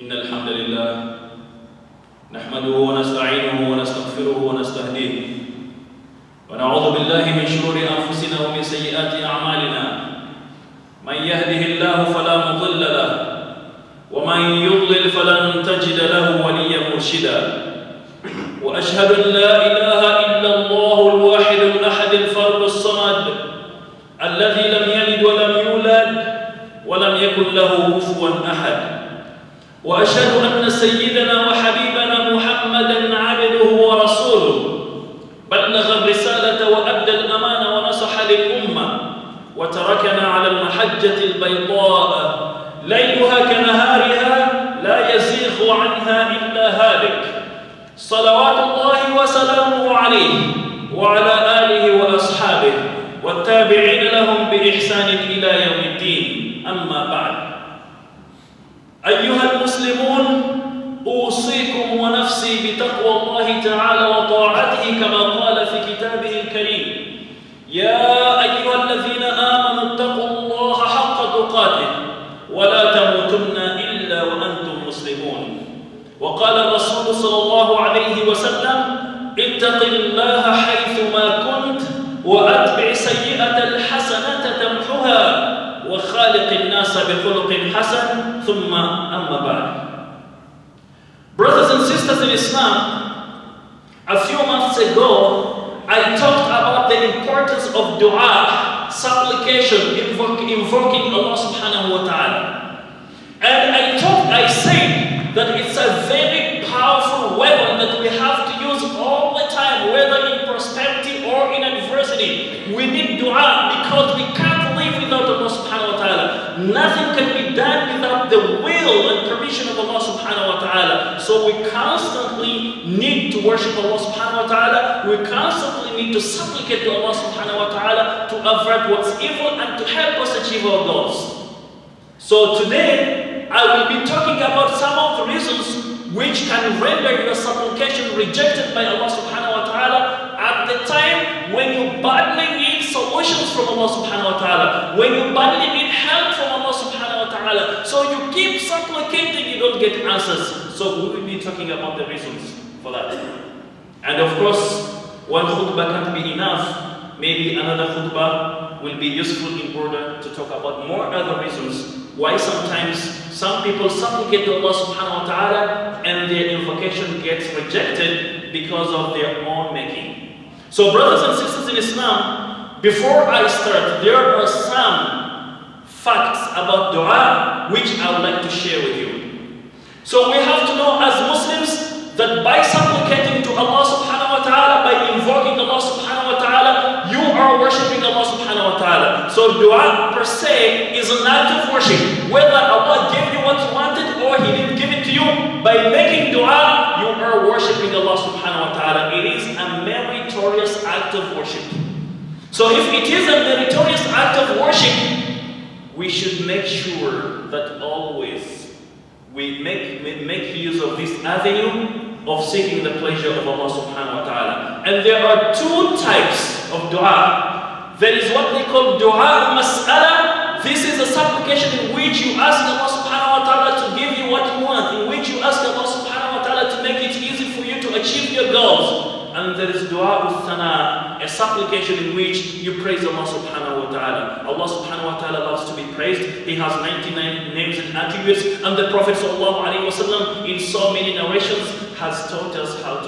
إن الحمد لله نحمده ونستعينه ونستغفره ونستهديه ونعوذ بالله من شرور أنفسنا ومن سيئات أعمالنا من يهده الله فلا مضل له ومن يضلل فلن تجد له وليا مرشدا وأشهد أن لا إله إلا الله الواحد الأحد الفرد الصمد الذي لم يلد ولم يولد ولم يكن له كفوا أحد وأشهد أن سيدنا وحبيبنا محمدًا عبده ورسوله بلغ الرسالة وأدى الأمانة ونصح للأمة وتركنا على المحجة البيضاء ليلها كنهارها لا يزيغ عنها إلا هالك صلوات الله وسلامه عليه وعلى آله وأصحابه والتابعين لهم بإحسان إلى يوم الدين أما بعد أيها المسلمون أوصيكم ونفسي بتقوى الله تعالى وطاعته كما قال في كتابه الكريم يا أيها الذين آمنوا اتقوا الله حق تقاته ولا تموتن إلا وأنتم مسلمون وقال الرسول صلى الله عليه وسلم اتق الله حيثما كنت وأتبع سيئة الحسنة تمحها وخالق الناس بخلق حسن ثم أما بعد. Brothers and sisters in Islam, a few months ago I talked about the importance of dua, supplication, invoking Allah subhanahu wa ta'ala. And I said that it's a very powerful weapon that we have to use all the time, whether in prosperity or in adversity. We need dua because we can't live without Allah subhanahu wa ta'ala. Nothing can be done without the will and permission of Allah subhanahu wa ta'ala. So we constantly need to worship Allah subhanahu wa ta'ala. We constantly need to supplicate to Allah subhanahu wa ta'ala to avert what's evil and to help us achieve our goals. So today, I will be talking about some of the reasons which can render your supplication rejected by Allah subhanahu wa ta'ala at the time when you badly need solutions from Allah subhanahu wa ta'ala, when you badly need help from Allah subhanahu wa ta'ala. So you keep supplicating, you don't get answers. So we will be talking about the reasons for that. And of course, one khutbah can't be enough. Maybe another khutbah will be useful in order to talk about more other reasons why sometimes some people supplicate to Allah subhanahu wa ta'ala and their invocation gets rejected because of their own making. So brothers and sisters in Islam, before I start, there are some facts about dua which I would like to share with you. So we have to know as Muslims that by supplicating to Allah subhanahu wa ta'ala, by invoking Allah subhanahu wa ta'ala, you are worshipping Allah subhanahu wa ta'ala. So dua per se is an act of worship. Whether Allah gave you what you wanted or He didn't give it to you, by making dua, you are worshipping Allah subhanahu wa ta'ala. It is a meritorious act of worship. So if it is a meritorious act of worship, we should make sure that always we make use of this avenue of seeking the pleasure of Allah subhanahu wa ta'ala. And there are two types of dua. There is what they call dua mas'ala. This is a supplication in which you ask Allah subhanahu wa ta'ala to give you what you want, in which you ask Allah subhanahu wa ta'ala to make it easy for you to achieve your goals. And there is dua ul-thana, a supplication in which you praise Allah subhanahu wa ta'ala. Allah subhanahu wa ta'ala loves to be praised. He has 99 names and attributes, and the Prophet sallallahu alaihi wasallam in so many narrations has taught us how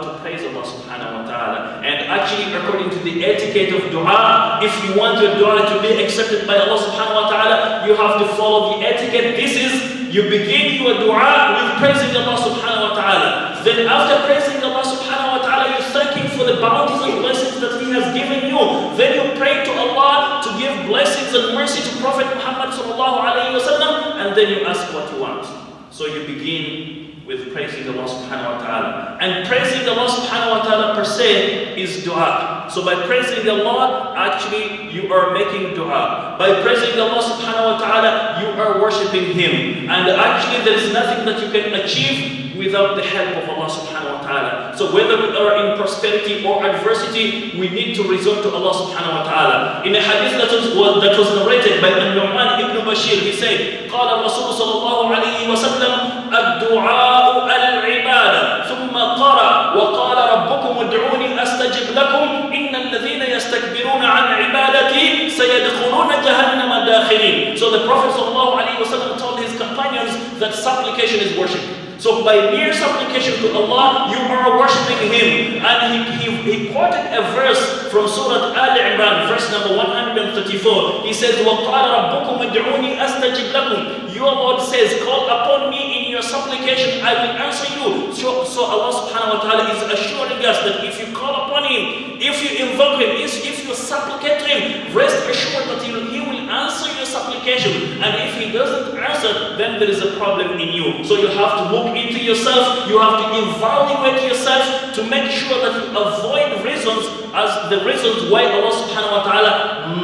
to praise Allah subhanahu wa ta'ala. And actually, according to the etiquette of dua, if you want your dua to be accepted by Allah subhanahu wa ta'ala, you have to follow the etiquette. This is, you begin your dua with praising Allah subhanahu wa ta'ala. Then after praising Allah subhanahu wa ta'ala, you thank Him for the bounties and blessings that He has given you. Then you pray to Allah to give blessings and mercy to Prophet Muhammad sallallahu alaihi wasallam, and then you ask what you want. So you begin with praising Allah subhanahu wa ta'ala. And praising Allah subhanahu wa ta'ala per se is dua. So by praising Allah, actually you are making dua. By praising Allah subhanahu wa ta'ala, you are worshipping Him. And actually there is nothing that you can achieve without the help of Allah subhanahu wa ta'ala. So whether we are in prosperity or adversity, we need to resort to Allah subhanahu wa ta'ala. In a hadith that was narrated by Nu'man ibn Bashir, he said, قال الرسول صلى الله عليه وسلم الدعاء العبادة ثم قرأ وقال ربكم ادعوني أستجب لكم إن الذين يستكبرون عن عبادتي سيدخلون جهنم داخلين. So the Prophet ﷺ told his companions that supplication is worship. So by mere supplication to Allah, you are worshipping Him. And he quoted a verse from Surah Al-Imran, verse number 134. He says, وَقَالَ رَبُّكُمْ ادْعُونِي أَسْتَجِبْ لَكُمْ. Your Lord says, call upon me in your supplication, I will answer you. So Allah subhanahu wa ta'ala is assuring us that if you call upon Him, if you invoke Him, if you supplicate to Him, rest assured that He will answer your supplication. And if He doesn't answer, then there is a problem in you. So you have to look into yourself, you have to evaluate yourself to make sure that you avoid reasons as the reasons why Allah subhanahu wa ta'ala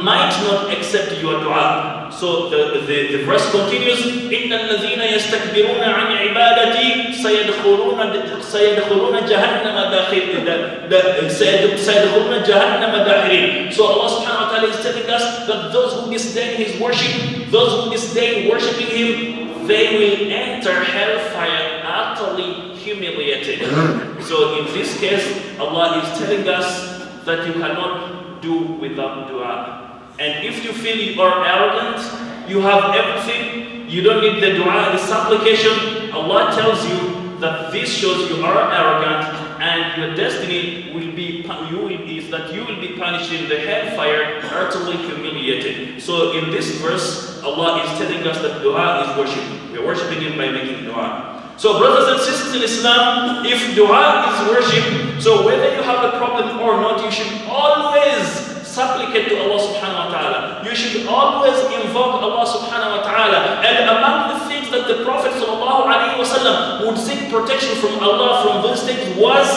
might not accept your dua. So the verse continues, إِنَّ الَّذِينَ يَسْتَكْبِرُونَ عَنْ عِبَادَتِي سَيَدْخُلُونَ جَهَنَّمَ دَاخِرِينَ. So Allah subhanahu wa ta'ala is telling us that those who disdain His worship, those who disdain worshipping Him, they will enter hellfire utterly humiliated. So in this case, Allah is telling us that you cannot do without dua. And if you feel you are arrogant, you have everything, you don't need the dua, the supplication, Allah tells you that this shows you are arrogant and your destiny will be that you will be punished in the hellfire, utterly humiliated. So in this verse, Allah is telling us that dua is worship. We are worshipping Him by making dua. So brothers and sisters in Islam, if dua is worship, so whether you have a problem or not, you should always supplicate to Allah subhanahu wa ta'ala. You should always invoke Allah subhanahu wa ta'ala. And among the things that the Prophet sallallahu alaihi wasallam would seek protection from Allah from those things was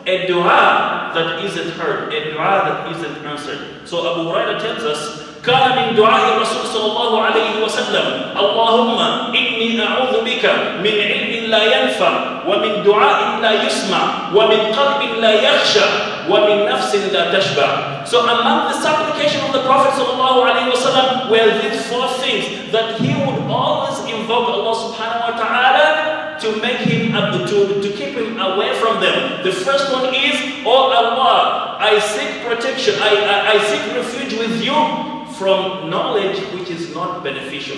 a dua that isn't heard, a dua that isn't answered. So Abu Hurairah tells us, كان من دعاء الرسول صلى الله عليه وسلم اللهم إني أعوذ بك من علم لا ينفع ومن دعاء لا يسمع ومن قلب لا يخشع ومن نفس لا تشبع. So among the supplication of the Prophet صلى الله عليه وسلم were these four things that he would always invoke Allah subhanahu wa ta'ala to make him to keep him away from them. The first one is, oh Allah, I seek protection, I seek refuge with you from knowledge which is not beneficial.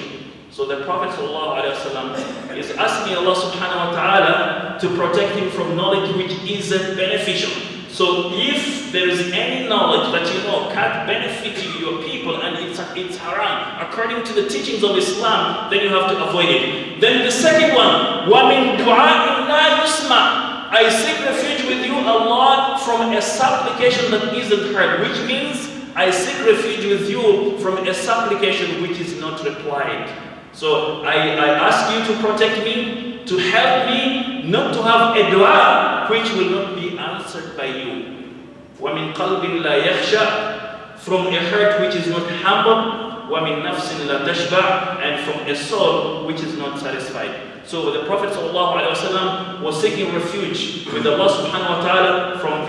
So the Prophet ﷺ is asking Allah subhanahu wa ta'ala to protect him from knowledge which isn't beneficial. So if there is any knowledge that you know can't benefit your people and it's haram according to the teachings of Islam, then you have to avoid it. Then the second one, وَمِن دُعَاءٍ لَا يُسْمَعْ, I seek refuge with you, Allah, from a supplication that isn't heard, which means I seek refuge with you from a supplication which is not replied. So I ask you to protect me, to help me, not to have a dua which will not be answered by you. وَمِن قَلْبٍ لَا يَخْشَى, from a heart which is not humble, وَمِن نَفْسٍ لَا تَشْبَعْ, and from a soul which is not satisfied. So the Prophet ﷺ was seeking refuge with Allah subhanahu wa ta'ala from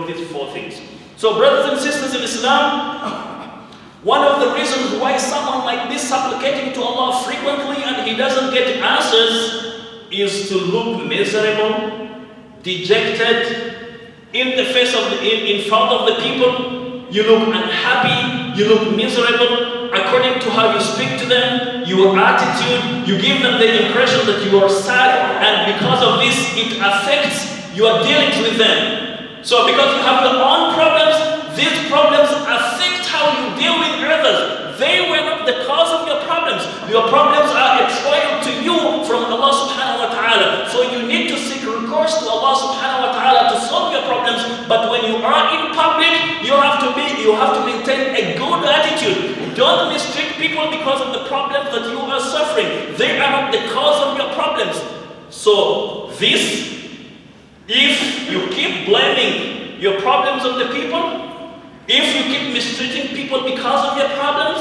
these four things. So brothers and sisters in Islam, one of the reasons why someone might be supplicating to Allah frequently and he doesn't get answers is to look miserable, dejected, in front of the people. You look unhappy, you look miserable, according to how you speak to them, your attitude, you give them the impression that you are sad, and because of this, it affects your dealings with them. So because you have your own problems, these problems affect how you deal with others. They were not the cause of your problems. Your problems are a trial to you from Allah subhanahu wa ta'ala. So you need to seek recourse to Allah subhanahu wa ta'ala to solve your problems. But when you are in public, you have to maintain a good attitude. Don't mistreat people because of the problems that you are suffering. They are not the cause of your problems. So this, if you keep blaming your problems on the people, if you keep mistreating people because of your problems,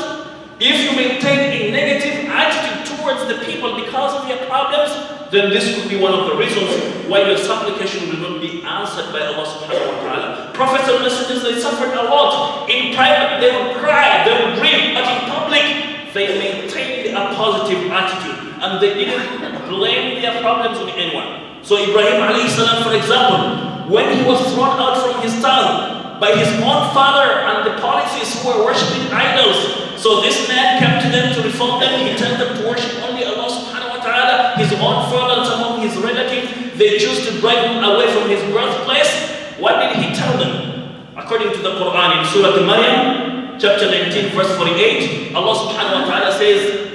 if you maintain a negative attitude towards the people because of your problems, then this could be one of the reasons why your supplication will not be answered by Allah subhanahu wa ta'ala. Prophets and messengers, they suffered a lot. In private, they would cry, they would grieve, but in public, they maintained a positive attitude. and they didn't blame their problems on anyone. So Ibrahim alayhi salam, for example, when he was thrown out from his town by his own father and the polytheists who were worshipping idols, so this man came to them to reform them. He told them to worship only Allah subhanahu wa ta'ala. His own father and some of his relatives, they chose to drive him away from his birthplace. What did he tell them? According to the Quran in Surah Maryam, chapter 19, verse 48, Allah subhanahu wa ta'ala says,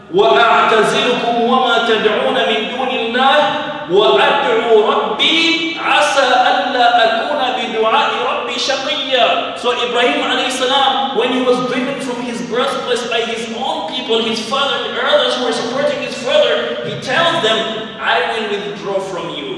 وَأَعْتَزِلُكُمْ وَمَا تَدْعُونَ مِن دُونِ اللَّهِ وَأَدْعُوا رَبِّي عَسَىٰ أَلَّا أَكُونَ بِدُعَاءِ رَبِّي شَقِيًّا. So Ibrahim alayhi salam, when he was driven from his birthplace by his own people, his father and others who were supporting his father, he tells them, I will withdraw from you.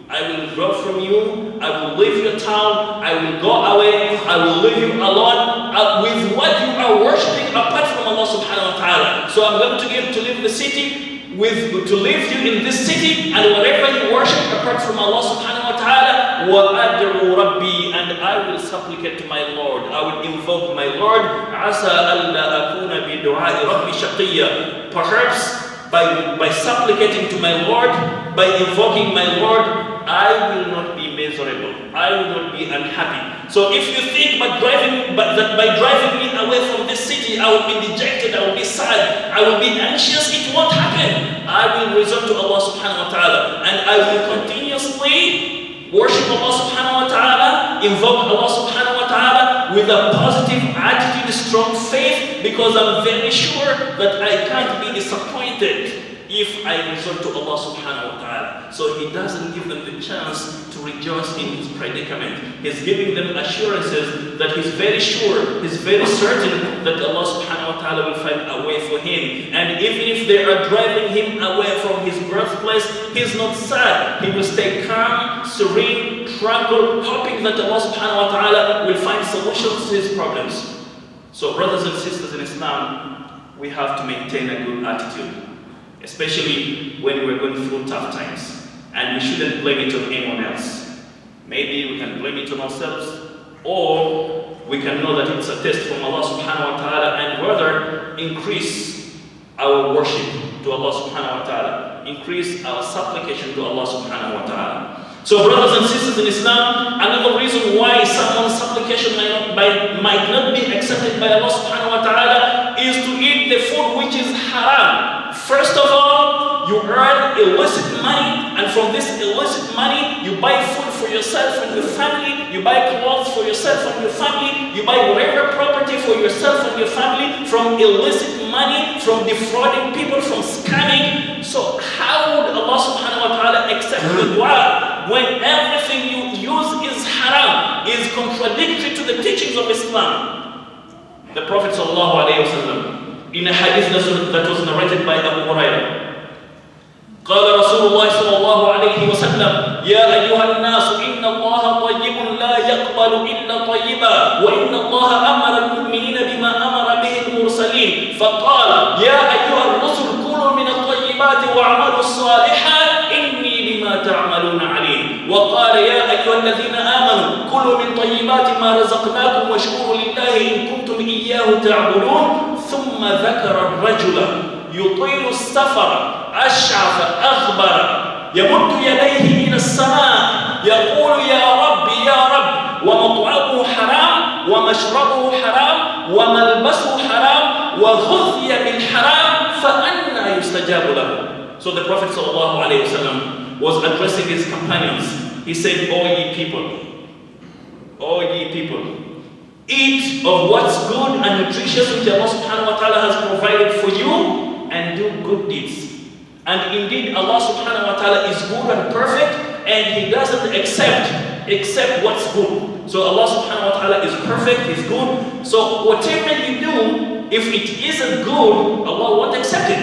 I will withdraw from you. I will leave your town. I will go away. I will leave you alone with what you are worshipping apart from Allah subhanahu wa ta'ala. So I'm going to leave the city to leave you in this city, and whatever you worship apart from Allah subhanahu wa ta'ala, وَأَدْعُوا رَبِّي, and I will supplicate to my Lord. I will invoke my Lord. عَسَىٰ أَلَّا أَكُونَ بِدُعَاءِ رَبِّي شَقِيًّا. Perhaps by supplicating to my Lord, by invoking my Lord, I will not be miserable. I will not be unhappy. So if you think that by driving me away from this city, I will be dejected, I will be sad, I will be anxious, it won't happen. I will resort to Allah subhanahu wa ta'ala, and I will continuously worship Allah subhanahu wa ta'ala, invoke Allah subhanahu wa ta'ala with a positive attitude, strong faith, because I'm very sure that I can't be disappointed if I resort to Allah subhanahu wa ta'ala. So he doesn't give them the chance to rejoice in his predicament. He's giving them assurances that he's very sure, he's very certain that Allah subhanahu wa ta'ala will find a way for him. And even if they are driving him away from his birthplace, he's not sad. He will stay calm, serene, tranquil, hoping that Allah subhanahu wa ta'ala will find solutions to his problems. So brothers and sisters in Islam, we have to maintain a good attitude, especially when we're going through tough times. And we shouldn't blame it on anyone else. Maybe we can blame it on ourselves, or we can know that it's a test from Allah subhanahu wa ta'ala, and rather increase our worship to Allah subhanahu wa ta'ala, increase our supplication to Allah subhanahu wa ta'ala. So brothers and sisters in Islam, another reason why someone's supplication might not be accepted by Allah subhanahu wa ta'ala is to eat the food which is haram. First of all, you earn illicit money, and from this illicit money, you buy food for yourself and your family, you buy clothes for yourself and your family, you buy whatever property for yourself and your family from illicit money, from defrauding people, from scamming. So how would Allah subhanahu wa ta'ala accept your dua when everything you use is haram, is contradictory to the teachings of Islam? The Prophet sallallahu alayhi wa sallam, in a hadith that was narrated by Abu Hurairah, قال رسول الله صلى الله عليه وسلم يا أيها الناس إن الله طيب لا يقبل إلا طيبا وإن الله أمر المؤمنين بما أمر به المرسلين فقال يا أيها الرسل كلوا من الطيبات واعملوا الصالحات إني بما تعملون عليم وقال يا أيها الذين آمنوا كلوا من طيبات ما رزقناكم واشكروا لله إن كنتم إياه تعبدون ثم ذكر الرجل يطيل السفر أشعث أغبر يمد يديه إلى السماء يقول يا رب يا رب ومطعمه حرام ومشربه حرام وملبسه حرام وغذي بالحرام فأنى يستجاب له. So the Prophet ﷺ was addressing his companions. He said, O ye people, eat of what's good and nutritious which Allah subhanahu wa ta'ala has provided for you, and do good deeds. And indeed Allah subhanahu wa ta'ala is good and perfect, and He doesn't accept what's good. So Allah subhanahu wa ta'ala is perfect, is good. So whatever you do, if it isn't good, Allah won't accept it.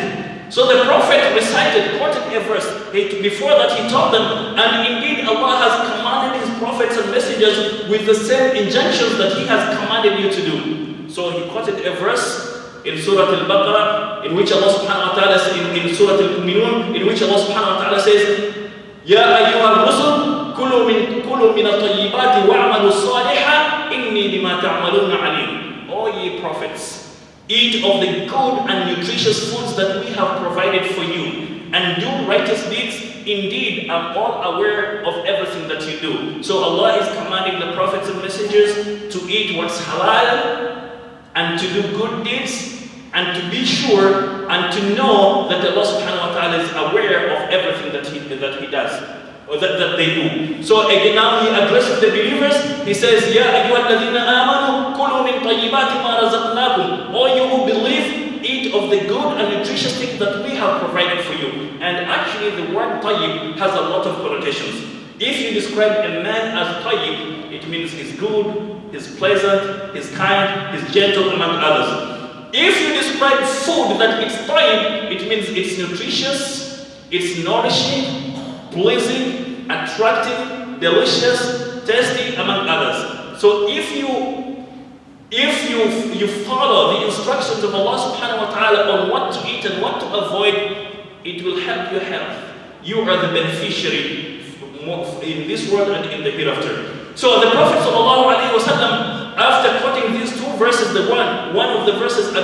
So the Prophet quoted a verse. Before that he told them, and indeed Allah has commanded His prophets and messengers with the same injunctions that He has commanded you to do. So he quoted a verse in Surah Al-Baqarah, in which Allah subhanahu wa ta'ala says, in Surah Al-Mu'minun, in which Allah subhanahu wa ta'ala says, Ya ayyuha al-rusul, kulu min at-tayyibati wa'amalu salihah, inni bima ta'maluna alim. O ye prophets, Eat of the good and nutritious foods that we have provided for you, and do righteous deeds. Indeed, I'm all aware of everything that you do. So Allah is commanding the prophets and messengers to eat what's halal and to do good deeds, and to be sure and to know that Allah subhanahu wa ta'ala is aware of everything that he does, or that they do. So again, now he addresses the believers. He says, Ya ayyuhalladhina amanu kulu min tayyibati ma razaqnakum. All you who believe, eat of the good and nutritious things that we have provided for you. And actually the word tayyib has a lot of connotations. If you describe a man as tayyib, it means he's good, he's pleasant, he's kind, he's gentle, among others. If you describe food that it's tayyib, it means it's nutritious, it's nourishing, pleasing, attractive, delicious, tasty, among others. So if you follow the instructions of Allah subhanahu wa ta'ala on what to eat and what to avoid, it will help your health. You are the beneficiary in this world and in the hereafter. So the Prophet sallallahu alaihi wasallam, after quoting these two verses, one of the verses in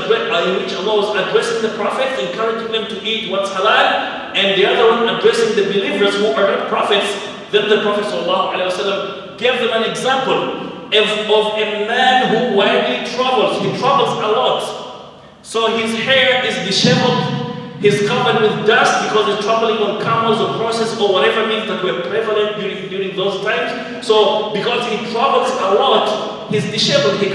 which Allah was addressing the prophets, encouraging them to eat what's halal, and the other one addressing the believers who are not prophets, then the Prophet ﷺ gave them an example of a man who widely travels. He travels a lot. So his hair is disheveled, he's covered with dust because he's traveling on camels or horses or whatever means that were prevalent during those times. So because he travels a lot, he's disheveled. He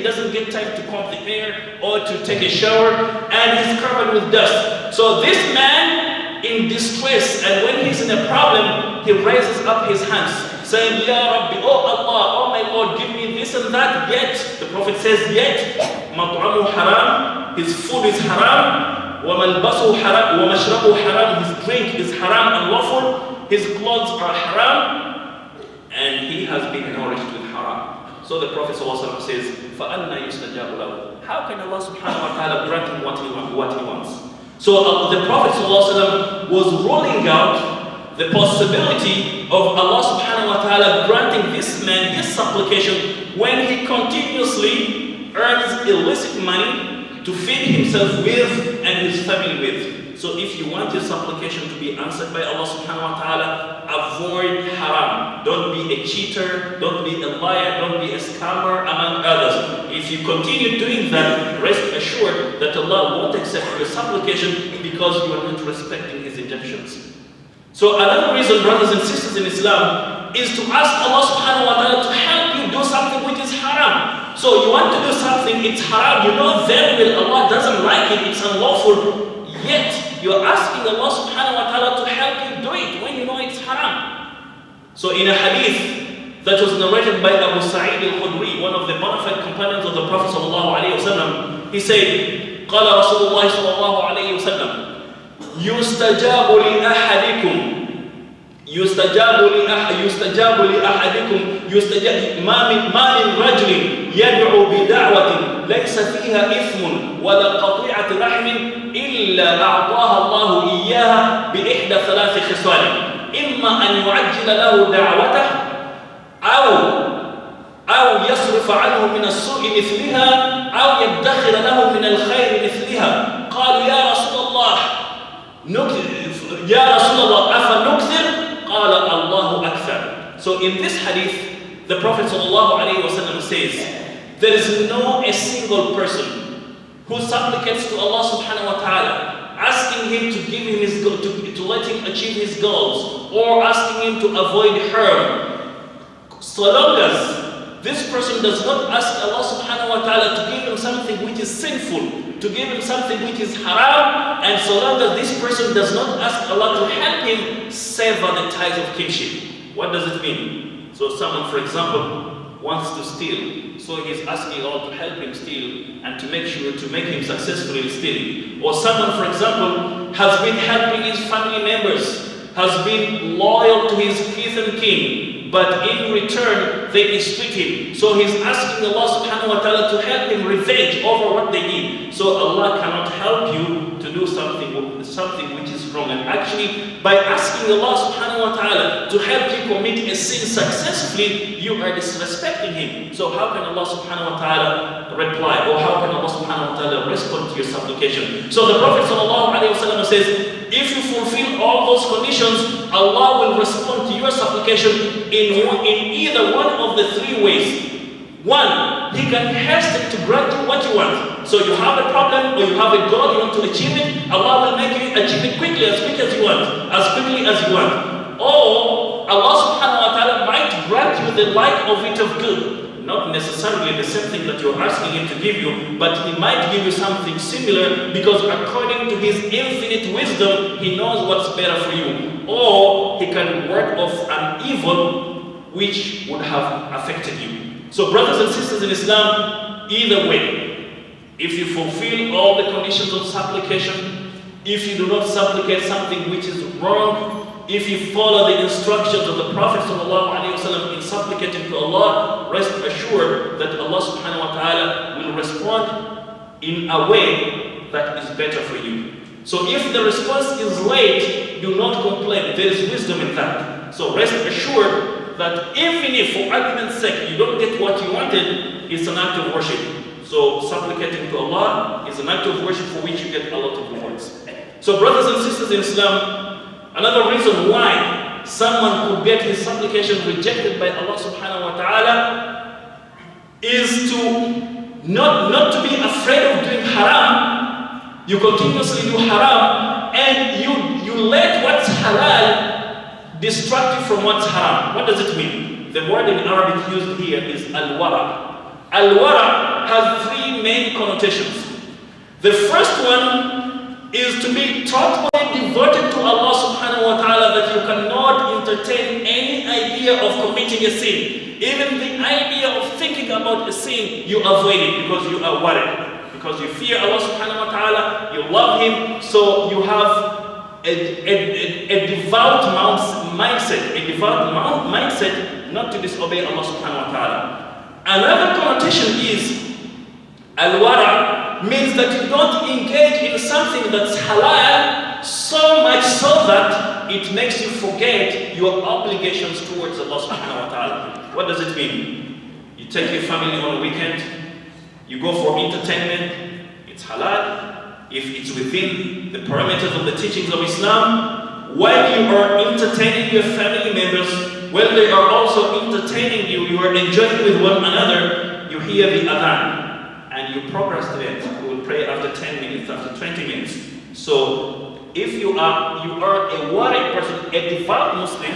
doesn't get time to comb the hair or to take a shower, and he's covered with dust. So this man in distress, and when he's in a problem, he raises up his hands, saying, Ya Rabbi, oh Allah, oh my Lord, give me this and that. Yet, the Prophet says, yet, mat'amu haram, his food is haram, wa malbasu haram, wa mashrabu haram, his drink is haram and lawful, his clothes are haram, and he has been nourished with haram. So the Prophet ﷺ says, فَأَنَّا يُسْتَجَابُ لَهُ. How can Allah subhanahu wa ta'ala grant him what he wants? So the Prophet ﷺ was ruling out the possibility of Allah subhanahu wa ta'ala granting this man his supplication when he continuously earns illicit money to feed himself with and his family with. So if you want your supplication to be answered by Allah subhanahu wa ta'ala, avoid haram. Don't be a cheater, don't be a liar, don't be a scammer, among others. If you continue doing that, rest assured that Allah won't accept your supplication because you are not respecting His injunctions. So another reason, brothers and sisters in Islam, is to ask Allah subhanahu wa ta'ala to help you do something which is haram. So you want to do something, it's haram, you know very well Allah doesn't like it, it's unlawful, yet you're asking Allah subhanahu wa ta'ala to help you do it when you know it's haram. So in a hadith that was narrated by Abu Sa'id al-Khudri, one of the bona fide companions of the Prophet sallallahu alayhi wa sallam, he said, قال رسول الله صلى الله عليه وسلم يستجاب لأحدكم ما من رجل يدعو بدعوة ليس فيها إثم ولا قطيعة رحم إلا أعطاها الله إياها بإحدى ثلاث خصال، إما أن يعجل له دعوته أو يصرف عنه من السوء مثلها أو يدخر له من الخير مثلها. قالوا يا رسول الله أفنكثر؟ قال الله أكثر. So in this hadith, the Prophet ﷺ says, there is no a single person who supplicates to Allah subhanahu wa ta'ala, asking him to give him his goal, to let him achieve his goals, or asking him to avoid harm. So long as this person does not ask Allah subhanahu wa ta'ala to give him something which is sinful, to give him something which is haram, and so long as this person does not ask Allah to help him sever the ties of kinship. What does it mean? So someone, for example, wants to steal, so he's asking Allah to help him steal and to make him successful in stealing. Or someone, for example, has been helping his family members, has been loyal to his kith and kin, but in return they mistreat him. So he's asking Allah subhanahu wa ta'ala to help him revenge over what they did. So Allah cannot help you to do something something which is wrong. And actually, by asking Allah subhanahu wa ta'ala to help you commit a sin successfully, you are disrespecting Him. So how can Allah subhanahu wa ta'ala reply? Or how can Allah subhanahu wa ta'ala respond to your supplication? So the Prophet sallallahu alayhi wa sallam says, if you fulfill all those conditions, Allah will respond to your supplication in either one of the three ways. One, He can hasten to grant you what you want. So you have a problem or you have a goal, you want to achieve it, Allah will make you achieve it quickly, as quick as you want, as quickly as you want. Or Allah subhanahu wa ta'ala might grant you the like of it of good. Not necessarily the same thing that you're asking Him to give you, but He might give you something similar, because according to His infinite wisdom, He knows what's better for you. Or He can work off an evil which would have affected you. So brothers and sisters in Islam, either way, if you fulfill all the conditions of supplication, if you do not supplicate something which is wrong, if you follow the instructions of the Prophet ﷺ in supplicating to Allah, rest assured that Allah subhanahu wa ta'ala will respond in a way that is better for you. So if the response is late, do not complain. There is wisdom in that. So rest assured that even if, for argument's sake, you don't get what you wanted, it's an act of worship. So supplicating to Allah is an act of worship for which you get a lot of rewards. So brothers and sisters in Islam, another reason why someone could get his supplication rejected by Allah subhanahu wa ta'ala is to not to be afraid of doing haram. You continuously do haram and you let what's halal distract you from what's haram. What does it mean? The word in Arabic used here is al-wara. Al-wara has three main connotations. The first one is to be totally devoted to Allah subhanahu wa ta'ala, that you cannot entertain any idea of committing a sin. Even the idea of thinking about a sin, you avoid it because you are worried. Because you fear Allah subhanahu wa ta'ala, you love Him, so you have a devout mindset not to disobey Allah subhanahu wa ta'ala. Another connotation is al-wara means that you don't engage in something that's halal so much so that it makes you forget your obligations towards Allah subhanahu wa ta'ala. What does it mean? You take your family on a weekend, you go for entertainment, it's halal. If it's within the parameters of the teachings of Islam, while you are entertaining your family members, while they are also entertaining you, you are enjoying with one another, you hear the adhan and you procrastinate. You will pray after 10 minutes, after 20 minutes. So if you are a worried person, a devout Muslim,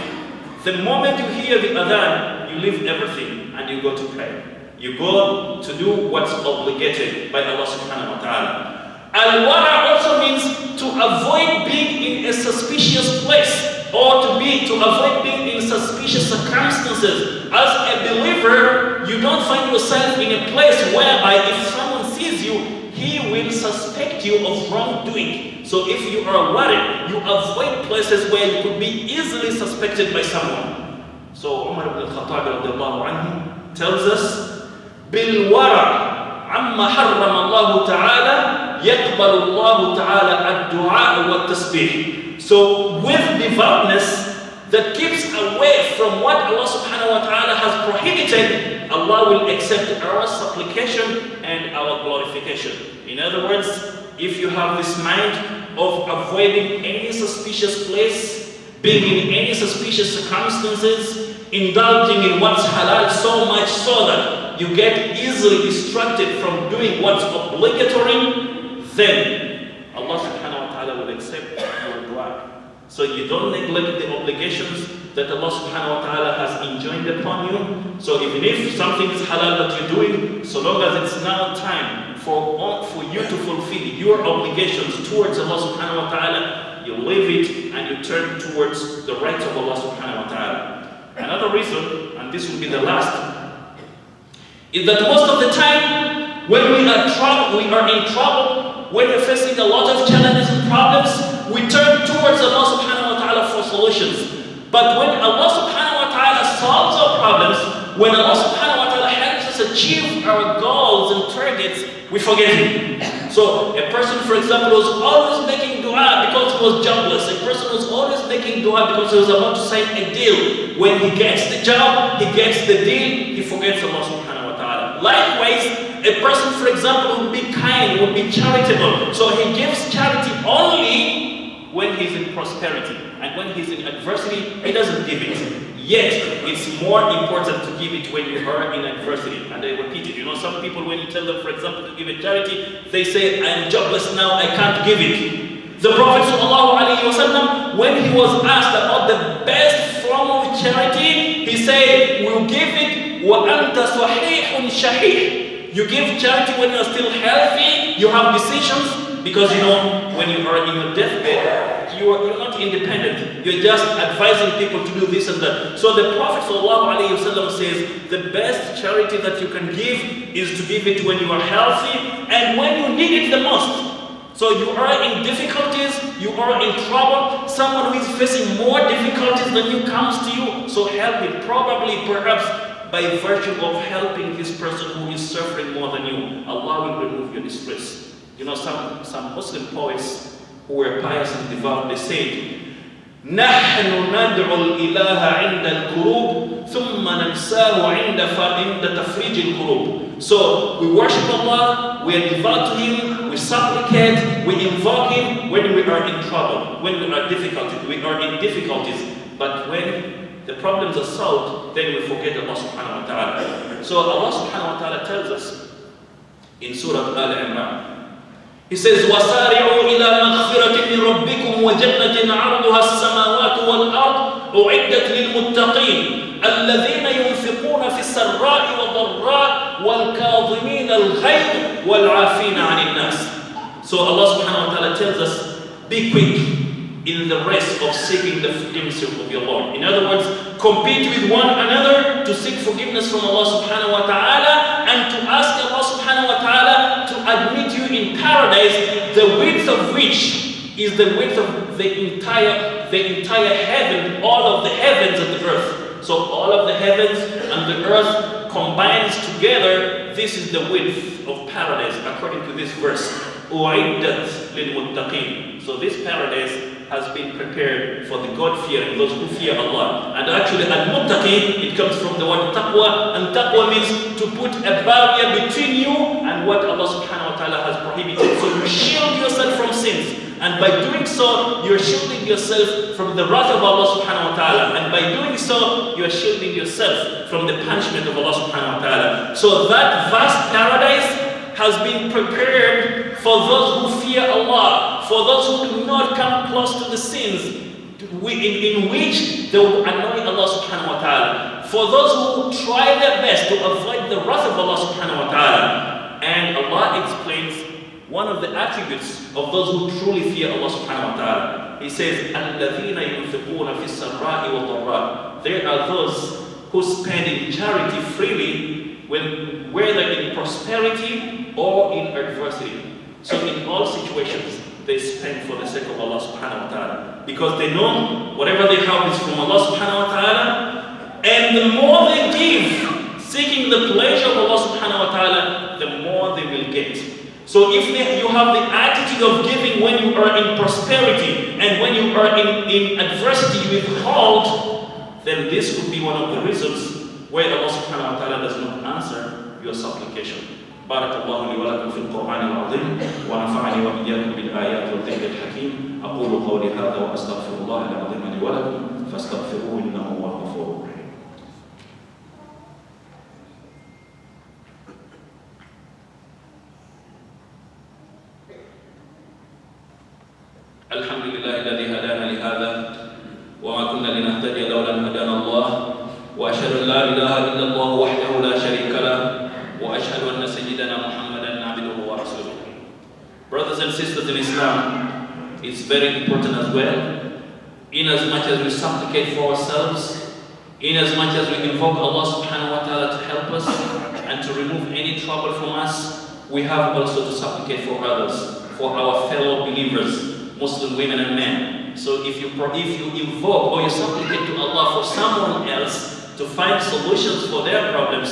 the moment you hear the adhan, you leave everything and you go to pray. You go to do what's obligated by Allah subhanahu wa ta'ala. Al-wara also means to avoid being in a suspicious place, or to avoid being in suspicious circumstances. As a believer, you don't find yourself in a place whereby if someone sees you, he will suspect you of wrongdoing. So if you are worried, you avoid places where you could be easily suspected by someone. So Umar ibn al-Khattab radiallahu anhu tells us, Bil-wara amma harram Allah ta'ala يقبل الله تعالى الدعاء والتسبيح. So with devoutness that keeps away from what Allah subhanahu wa ta'ala has prohibited, Allah will accept our supplication and our glorification. In other words, if you have this mind of avoiding any suspicious place, being in any suspicious circumstances, indulging in what's halal so much so that you get easily distracted from doing what's obligatory, then Allah subhanahu wa ta'ala will accept your dua. So you don't neglect the obligations that Allah subhanahu wa ta'ala has enjoined upon you. So even if something is halal that you're doing, so long as it's now time for you to fulfill your obligations towards Allah subhanahu wa ta'ala, you leave it and you turn towards the rights of Allah subhanahu wa ta'ala. Another reason, and this will be the last, is that most of the time when we are in trouble, when we're facing a lot of challenges and problems, we turn towards Allah subhanahu wa ta'ala for solutions. But when Allah subhanahu wa ta'ala solves our problems, when Allah subhanahu wa ta'ala helps us achieve our goals and targets, we forget Him. So a person, for example, who's always making dua dua because he was jobless. A person was always making dua because he was about to sign a deal. When he gets the job, he gets the deal, he forgets Allah subhanahu wa ta'ala. Likewise, a person, for example, would be kind, would be charitable. So he gives charity only when he's in prosperity. And when he's in adversity, he doesn't give it. Yet, it's more important to give it when you are in adversity. And I repeat it. You know, some people, when you tell them, for example, to give a charity, they say, I am jobless now, I can't give it. The Prophet ﷺ, when he was asked about the best form of charity, he said, we'll give it وَأَنْتَ صَحِيحٌ شَحِيحٌ. You give charity when you're still healthy, you have decisions, because you know, when you are in your deathbed, you're not independent. You're just advising people to do this and that. So the Prophet ﷺ says, the best charity that you can give is to give it when you are healthy and when you need it the most. So you are in difficulties, you are in trouble, someone who is facing more difficulties than you comes to you, so help him. Probably, perhaps, by virtue of helping this person who is suffering more than you, Allah will remove your distress. You know, some Muslim poets who were pious and devout, they said, نحن ندعو الإله عند الكروب ثم ننساه عند تفريج الكروب. So we worship Allah, we are devout to Him, we supplicate, we invoke Him when we are in trouble, when we are in difficulties. But when the problems are solved, then we forget Allah subhanahu wa ta'ala. So Allah subhanahu wa ta'ala tells us in Surah Al-Imran, He says, وَسَارِعُوا إِلَى مَغْفِرَةٍ مِّن رَبِّكُمْ وَجَنَّةٍ عَرْضُهَا السَّمَاوَاتُ وَالْأَرْضُ أُعِدَّتْ لِلْمُتَّقِينَ الَّذِينَ يُنْفِقُونَ فِي السَّرَّاءِ وَالضَّرَّاءِ وَالْكَاظِمِينَ الْغَيْظَ وَالْعَافِينَ عَنِ النَّاسِ. So Allah subhanahu wa ta'ala tells us, be quick in the race of seeking the forgiveness of your Lord. In other words, compete with one another to seek forgiveness from Allah subhanahu wa ta'ala and to ask Allah subhanahu wa ta'ala to admit you in paradise, the width of which is the width of the entire heaven, all of the heavens and the earth. So all of the heavens and the earth combines together, this is the width of paradise according to this verse. أُعِدَّتْ لِلْمُتَّقِينَ. So this paradise has been prepared for the God-fearing, those who fear Allah. And actually, al-muttaqi, it comes from the word taqwa, and taqwa means to put a barrier between you and what Allah subhanahu wa ta'ala has prohibited. So you shield yourself from sins. And by doing so, you're shielding yourself from the wrath of Allah subhanahu wa ta'ala. And by doing so, you're shielding yourself from the punishment of Allah subhanahu wa ta'ala. So that vast paradise has been prepared for those who fear Allah, for those who do not come close to the sins in which they will annoy Allah subhanahu wa ta'ala, for those who try their best to avoid the wrath of Allah subhanahu wa ta'ala. And Allah explains one of the attributes of those who truly fear Allah subhanahu wa ta'ala. He says, الَّذِينَ يُنْفِقُونَ فِي السَّرَّاءِ وَالضَّرَّاءِ. There are those who spend in charity freely, whether in prosperity or in adversity. So in all situations, they spend for the sake of Allah subhanahu wa ta'ala. Because they know whatever they have is from Allah subhanahu wa ta'ala. And the more they give, seeking the pleasure of Allah subhanahu wa ta'ala, the more they will get. So if you have the attitude of giving when you are in prosperity, and when you are in adversity you withhold, then this could be one of the reasons why Allah subhanahu wa ta'ala does not answer your supplication. بارك الله لي ولكم في القرآن العظيم ونفعني وإياكم بالآيات والذكر الحكيم. أقول قولي هذا وأستغفر الله العظيم لي ولكم فاستغفروه إنه هو الغفور الرحيم. الحمد لله الذي هدانا لهذا وما كنا لنهتدي لولا أن هدانا الله وأشهد أن لا إله إلا الله وحده لا شريك له وأشهد أن سيدنا محمدا عبده ورسوله. Brothers and sisters in Islam, it's very important as well, in as much as we supplicate for ourselves, in as much as we invoke Allah subhanahu wa ta'ala to help us and to remove any trouble from us, we have also to supplicate for others, for our fellow believers, Muslim women and men. So if you invoke or you supplicate to Allah for someone else to find solutions for their problems,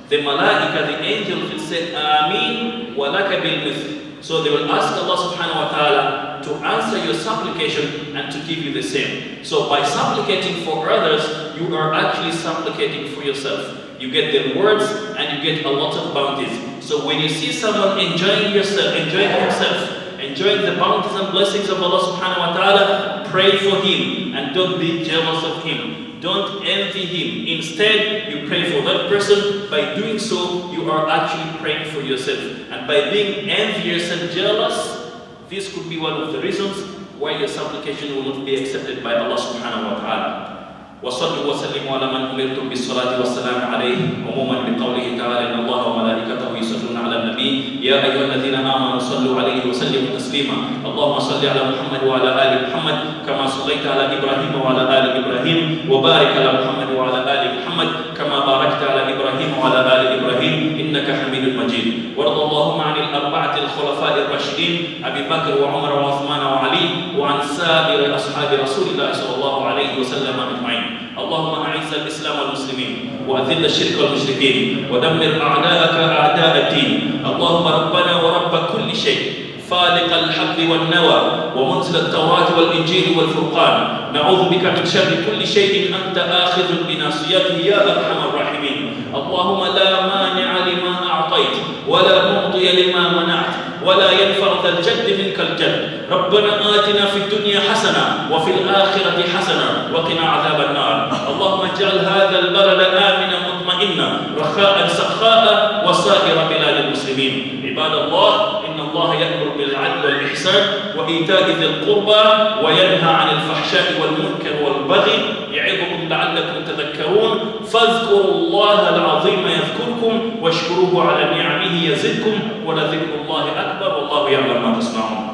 the malaika, the angels will say, Ameen wa laka bil mithl. So they will ask Allah subhanahu wa ta'ala, to answer your supplication and to give you the same. So by supplicating for others, you are actually supplicating for yourself. You get the rewards and you get a lot of bounties. So when you see someone enjoying himself, enjoying the bounties and blessings of Allah subhanahu wa ta'ala, pray for him and don't be jealous of him. Don't envy him. Instead, you pray for that person. By doing so, you are actually praying for yourself. And by being envious and jealous, this could be one of the reasons why your supplication will not be accepted by Allah subhanahu wa ta'ala. وصلوا وسلموا على من أمرتم بالصلاة والسلام عليه عموما بقوله تعالى إن الله وملائكته يصلون على النبي يا أيها الذين آمنوا صلوا عليه وسلموا تسليما اللهم صل على محمد وعلى آل محمد كما صليت على إبراهيم وعلى آل إبراهيم وبارك على محمد وعلى آل محمد كما باركت على إبراهيم وعلى آل إبراهيم إنك حميد مجيد وارض اللهم عن الأربعة الخلفاء الراشدين أبي بكر وعمر وعثمان وعلي وعن سائر أصحاب رسول الله صلى الله عليه وسلم أجمعين اللهم أعز الإسلام والمسلمين وأذل الشرك والمشركين ودمر أعداءك أعداء الدين اللهم ربنا ورب كل شيء فالق الحب والنوى ومنزل التوراة والإنجيل والفرقان نعوذ بك من شر كل شيء أنت آخذ بناصيته يا أرحم الراحمين اللهم لا مانع لما أعطيت ولا معطي لما منعت ولا ينفع ذا الجد منك الجد ربنا آتنا في الدنيا حسنة وفي الآخرة حسنة وقنا عذاب النار اللهم اجعل هذا البلد آمنا مطمئنا رخاء سخاء وسائر بلاد المسلمين عباد الله إن الله يأمر بالعدل والإحسان وإيتاء ذي القربى وينهى عن الفحشاء والمنكر والبغي يعظكم لعلكم تذكرون فاذكروا الله العظيم يذكركم واشكروه على نعمه يزدكم ولذكر الله أكبر والله يعلم ما تصنعون